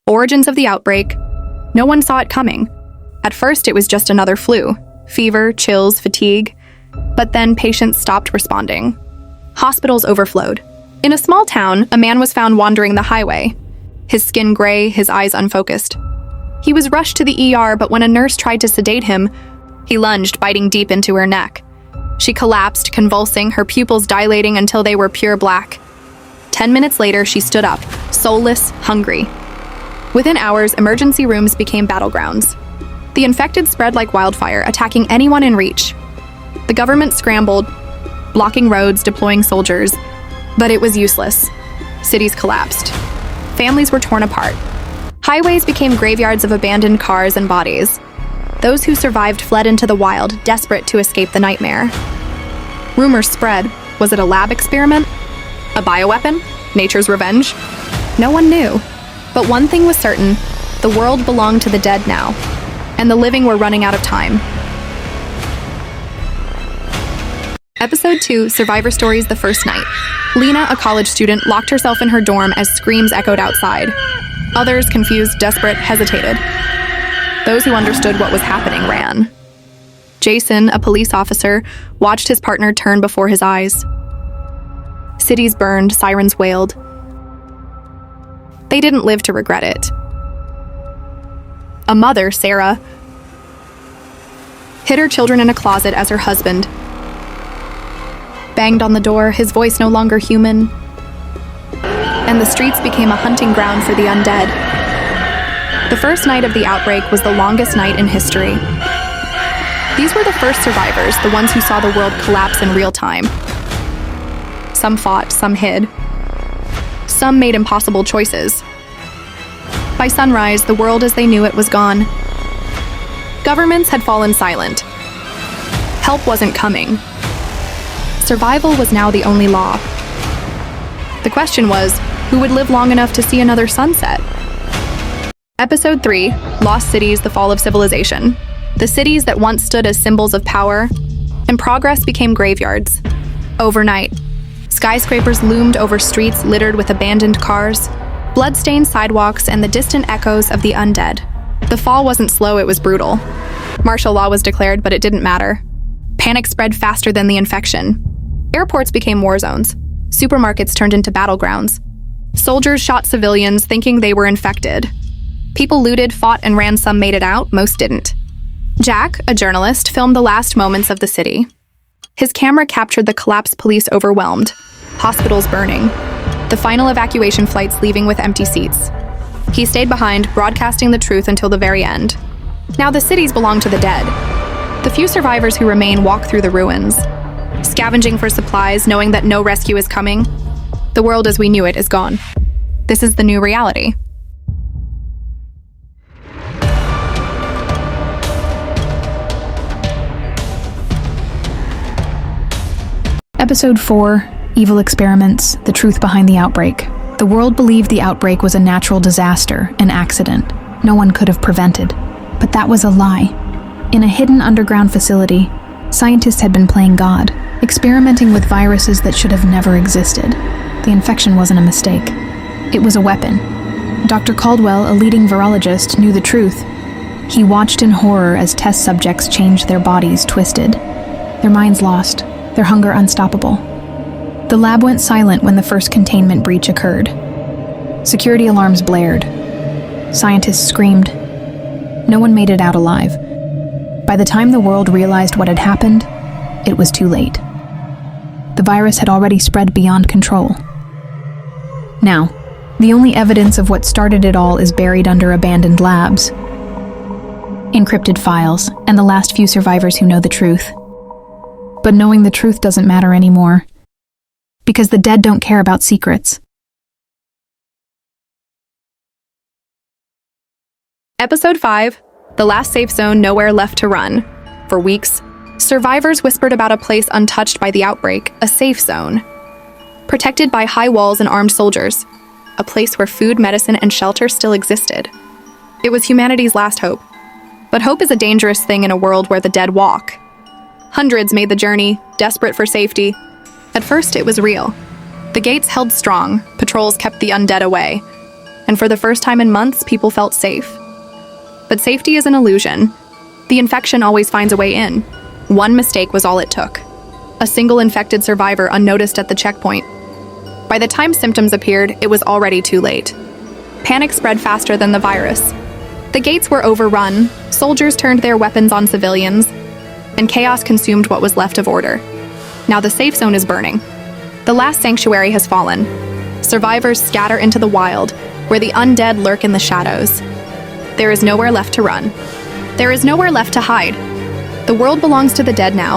Origins of the outbreak. No one saw it coming. At first, it was just another flu. Fever, chills, fatigue. But then patients stopped responding. Hospitals overflowed. In a small town, a man was found wandering the highway. His skin gray, his eyes unfocused. He was rushed to the ER, but when a nurse tried to sedate him, he lunged, biting deep into her neck. She collapsed, convulsing, her pupils dilating until they were pure black. 10 minutes later, she stood up, soulless, hungry. Within hours, emergency rooms became battlegrounds. The infected spread like wildfire, attacking anyone in reach. The government scrambled, blocking roads, deploying soldiers, but it was useless. Cities collapsed. Families were torn apart. Highways became graveyards of abandoned cars and bodies. Those who survived fled into the wild, desperate to escape the nightmare. Rumors spread. Was it a lab experiment? A bioweapon? Nature's revenge? No one knew. But one thing was certain: the world belonged to the dead now, and the living were running out of time. Episode 2, Survivor Stories the First Night. Lena, a college student, locked herself in her dorm as screams echoed outside. Others, confused, desperate, hesitated. Those who understood what was happening ran. Jason, a police officer, watched his partner turn before his eyes. Cities burned, sirens wailed. They didn't live to regret it. A mother, Sarah, hid her children in a closet as her husband banged on the door, his voice no longer human, and the streets became a hunting ground for the undead. The first night of the outbreak was the longest night in history. These were the first survivors, the ones who saw the world collapse in real time. Some fought, some hid. Some made impossible choices. By sunrise, the world as they knew it was gone. Governments had fallen silent. Help wasn't coming. Survival was now the only law. The question was, who would live long enough to see another sunset? Episode 3, Lost Cities, the Fall of Civilization. The cities that once stood as symbols of power and progress became graveyards. Overnight, skyscrapers loomed over streets littered with abandoned cars, blood-stained sidewalks, and the distant echoes of the undead. The fall wasn't slow, it was brutal. Martial law was declared, but it didn't matter. Panic spread faster than the infection. Airports became war zones. Supermarkets turned into battlegrounds. Soldiers shot civilians thinking they were infected. People looted, fought, and ran. Some made it out, most didn't. Jack, a journalist, filmed the last moments of the city. His camera captured the collapsed police overwhelmed, hospitals burning, the final evacuation flights leaving with empty seats. He stayed behind, broadcasting the truth until the very end. Now the cities belong to the dead. The few survivors who remain walk through the ruins, scavenging for supplies, knowing that no rescue is coming. The world as we knew it is gone. This is the new reality. Episode 4, Evil Experiments, The Truth Behind the Outbreak. The world believed the outbreak was a natural disaster, an accident. No one could have prevented. But that was a lie. In a hidden underground facility, scientists had been playing God, experimenting with viruses that should have never existed. The infection wasn't a mistake. It was a weapon. Dr. Caldwell, a leading virologist, knew the truth. He watched in horror as test subjects changed their bodies twisted, their minds lost, their hunger unstoppable. The lab went silent when the first containment breach occurred. Security alarms blared. Scientists screamed. No one made it out alive. By the time the world realized what had happened, it was too late. The virus had already spread beyond control. Now, the only evidence of what started it all is buried under abandoned labs, encrypted files, and the last few survivors who know the truth. But knowing the truth doesn't matter anymore, because the dead don't care about secrets. Episode 5, The Last Safe Zone, Nowhere Left to Run. For weeks, survivors whispered about a place untouched by the outbreak, a safe zone. Protected by high walls and armed soldiers, a place where food, medicine, and shelter still existed. It was humanity's last hope. But hope is a dangerous thing in a world where the dead walk. Hundreds made the journey, desperate for safety. At first, it was real. The gates held strong, patrols kept the undead away. and for the first time in months, people felt safe. But safety is an illusion. The infection always finds a way in. One mistake was all it took. A single infected survivor unnoticed at the checkpoint. By the time symptoms appeared, it was already too late. Panic spread faster than the virus. The gates were overrun, soldiers turned their weapons on civilians, and chaos consumed what was left of order. Now the safe zone is burning. The last sanctuary has fallen. Survivors scatter into the wild, where the undead lurk in the shadows. There is nowhere left to run. There is nowhere left to hide. The world belongs to the dead now.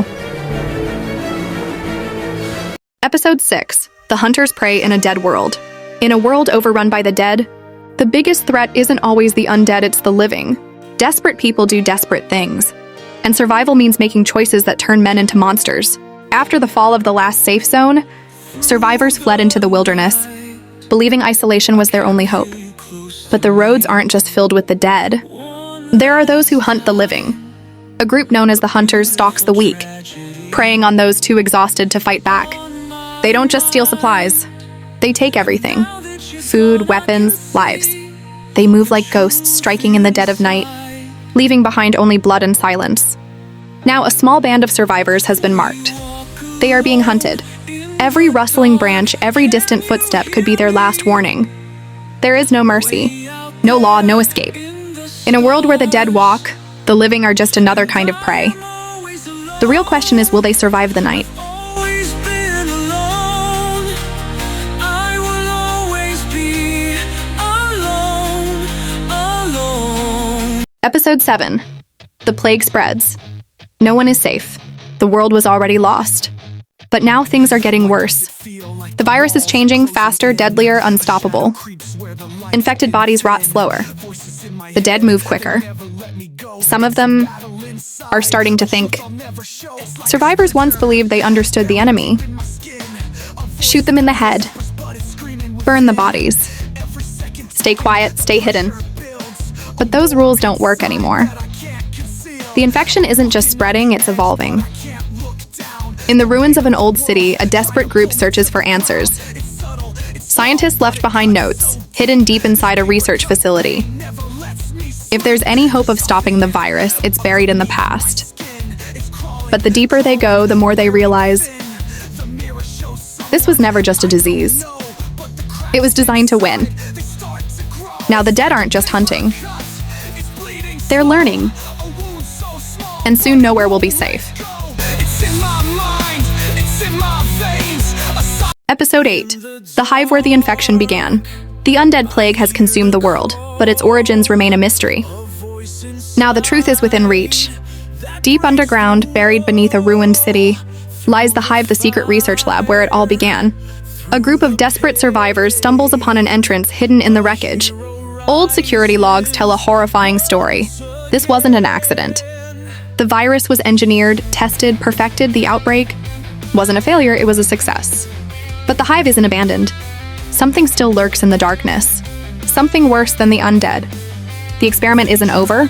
Episode 6. The Hunters Prey in a Dead World. In a world overrun by the dead, the biggest threat isn't always the undead, it's the living. Desperate people do desperate things. And survival means making choices that turn men into monsters. After the fall of the last safe zone, survivors fled into the wilderness, believing isolation was their only hope. But the roads aren't just filled with the dead. There are those who hunt the living. A group known as the Hunters stalks the weak, preying on those too exhausted to fight back. They don't just steal supplies. They take everything. Food, weapons, lives. They move like ghosts, striking in the dead of night, leaving behind only blood and silence. Now a small band of survivors has been marked. They are being hunted. Every rustling branch, every distant footstep could be their last warning. There is no mercy, no law, no escape. In a world where the dead walk, the living are just another kind of prey. The real question is, will they survive the night? Episode 7. The plague spreads. No one is safe. The world was already lost. But now things are getting worse. The virus is changing, faster, deadlier, unstoppable. Infected bodies rot slower. The dead move quicker. Some of them are starting to think. Survivors once believed they understood the enemy. Shoot them in the head. Burn the bodies. Stay quiet, stay hidden. But those rules don't work anymore. The infection isn't just spreading, it's evolving. In the ruins of an old city, a desperate group searches for answers. Scientists left behind notes, hidden deep inside a research facility. If there's any hope of stopping the virus, it's buried in the past. But the deeper they go, the more they realize this was never just a disease. It was designed to win. Now the dead aren't just hunting. They're learning. And soon nowhere will be safe. Episode 8. The hive where the infection began. The undead plague has consumed the world, but its origins remain a mystery. Now the truth is within reach. Deep underground, buried beneath a ruined city, lies the hive, the secret research lab where it all began. A group of desperate survivors stumbles upon an entrance hidden in the wreckage. Old security logs tell a horrifying story. This wasn't an accident. The virus was engineered, tested, perfected. The outbreak wasn't a failure, it was a success. But the hive isn't abandoned. Something still lurks in the darkness. Something worse than the undead. The experiment isn't over.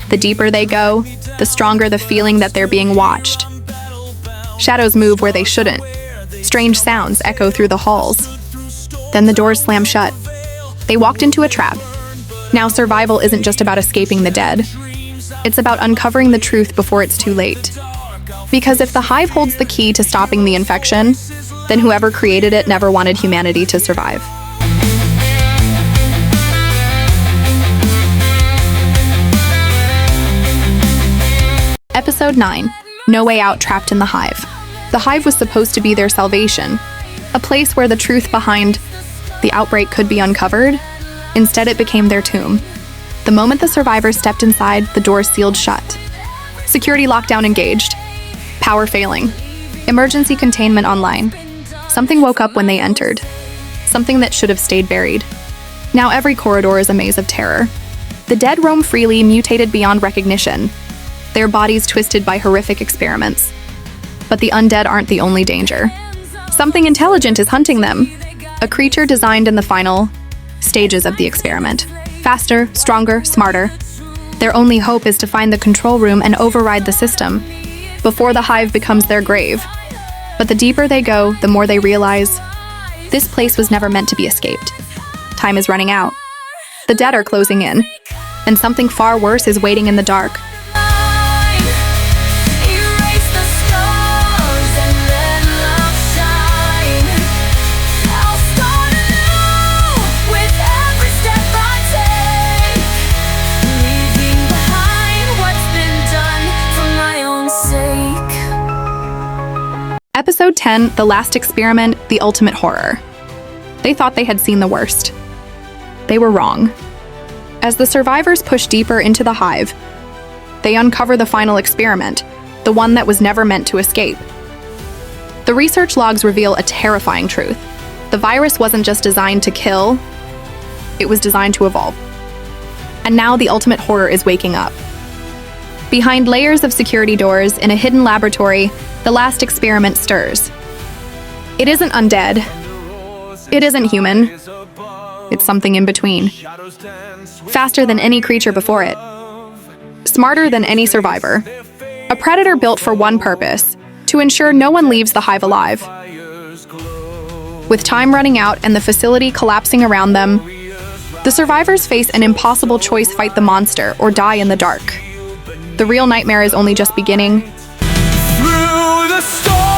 The deeper they go, the stronger the feeling that they're being watched. Shadows move where they shouldn't. Strange sounds echo through the halls. Then the doors slam shut. They walked into a trap. Now survival isn't just about escaping the dead. It's about uncovering the truth before it's too late. Because if the hive holds the key to stopping the infection, then whoever created it never wanted humanity to survive. Episode 9. No Way Out, Trapped in the Hive. The hive was supposed to be their salvation, a place where the truth behind the outbreak could be uncovered. Instead, it became their tomb. The moment the survivors stepped inside, the doors sealed shut. Security lockdown engaged. Power failing. Emergency containment online. Something woke up when they entered. Something that should have stayed buried. Now every corridor is a maze of terror. The dead roam freely, mutated beyond recognition. Their bodies twisted by horrific experiments. But the undead aren't the only danger. Something intelligent is hunting them. A creature designed in the final stages of the experiment. Faster, stronger, smarter. Their only hope is to find the control room and override the system before the hive becomes their grave. But the deeper they go, the more they realize this place was never meant to be escaped. Time is running out. The dead are closing in, and something far worse is waiting in the dark. Episode 10, The Last Experiment, The Ultimate Horror. They thought they had seen the worst. They were wrong. As the survivors push deeper into the hive, they uncover the final experiment, the one that was never meant to escape. The research logs reveal a terrifying truth. The virus wasn't just designed to kill, it was designed to evolve. And now the ultimate horror is waking up. Behind layers of security doors in a hidden laboratory, the last experiment stirs. It isn't undead. It isn't human. It's something in between. Faster than any creature before it. Smarter than any survivor. A predator built for one purpose, to ensure no one leaves the hive alive. With time running out and the facility collapsing around them, the survivors face an impossible choice: fight the monster or die in the dark. The real nightmare is only just beginning. Through the storm.